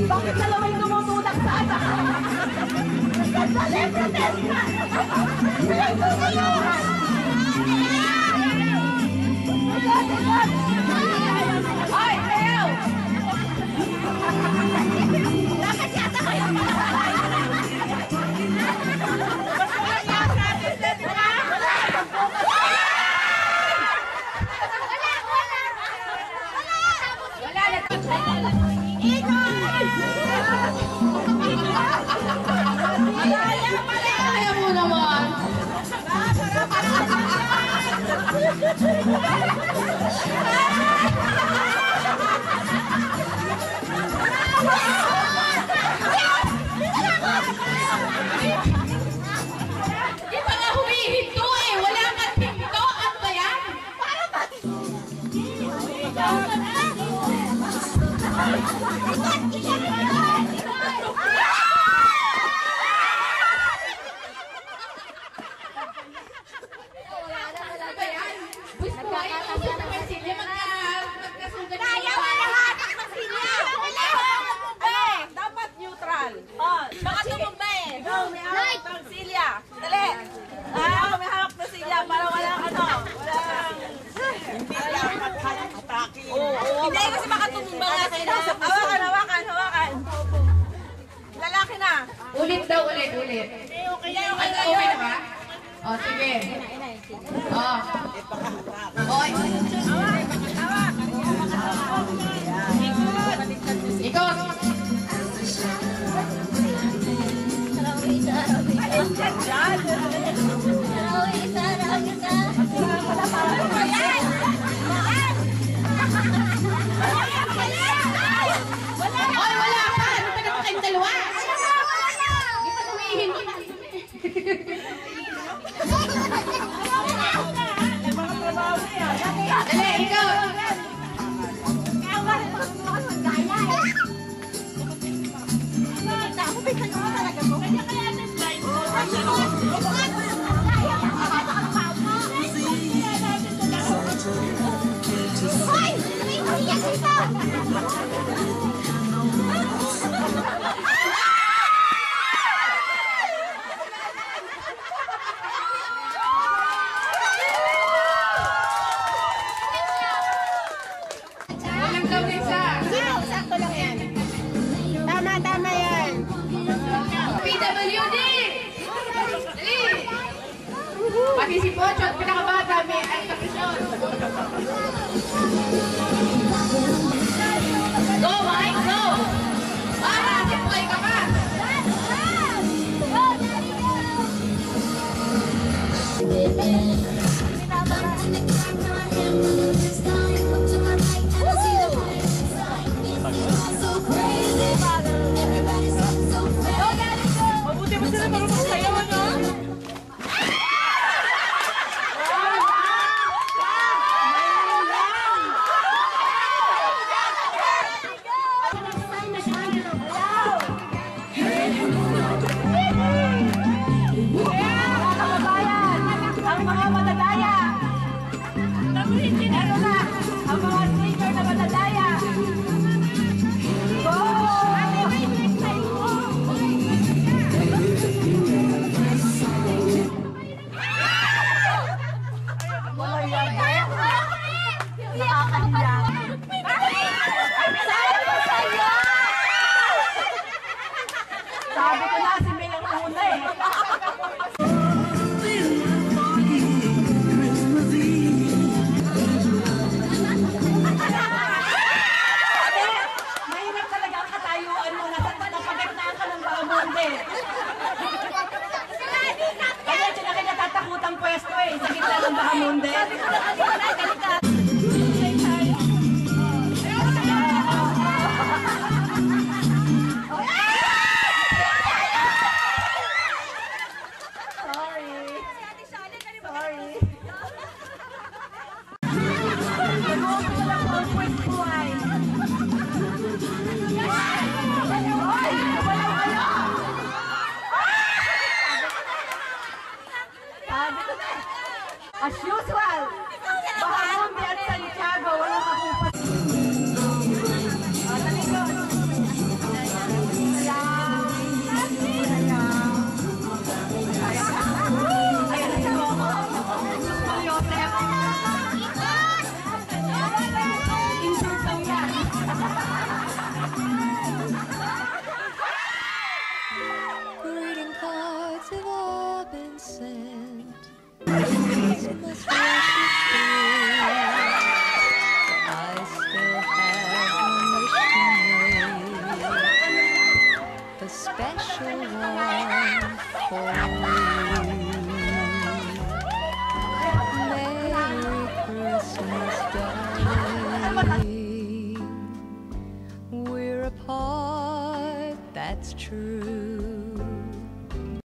Bakit dalawa yung tumutulak sa anak? Dali, protesta! Ay, ayaw! Dapat yata kayo Kaya mo naman. Di pa nga humihinto eh. Wala kang hinto. Ano ba yan? Para ba? Dapat neutral. Oh, baka tumumba eh. May hawak ng silya. Dali. May hawak ng silya para walang ano. Hindi dapat atake. Hindi kasi baka tumumba nga sila. Hawakan. Lalaki na. Ulit daw, ulit. Okay na ba? O, sige. O. Oy. Ikot. Oy, wala pa. Ano pa naman kayong dalawa? Hindi pa tumihin. Dali, ikaw. Tama yan. PWD! Dali! Pati si Pocho at pinakabata may alitakasyon. Go, Mike! Go! Para! Sipuhay ka pa! Mabuti mo sila marunong sayaw, no? Ang mga madadaya. Ito na, ang mga senior na madadaya. Go! Nakakahiya. Sabi ko na si Mel ang una eh. Mahirap talaga ang katayuan mo. Napagandaan ka ng Bahamonde. Kaya siya na kinatatakutang pwesto eh. Sa gitna ng Bahamonde. Sabi ko na kanina. special one for you. Merry Christmas, darling. We're apart, that's true.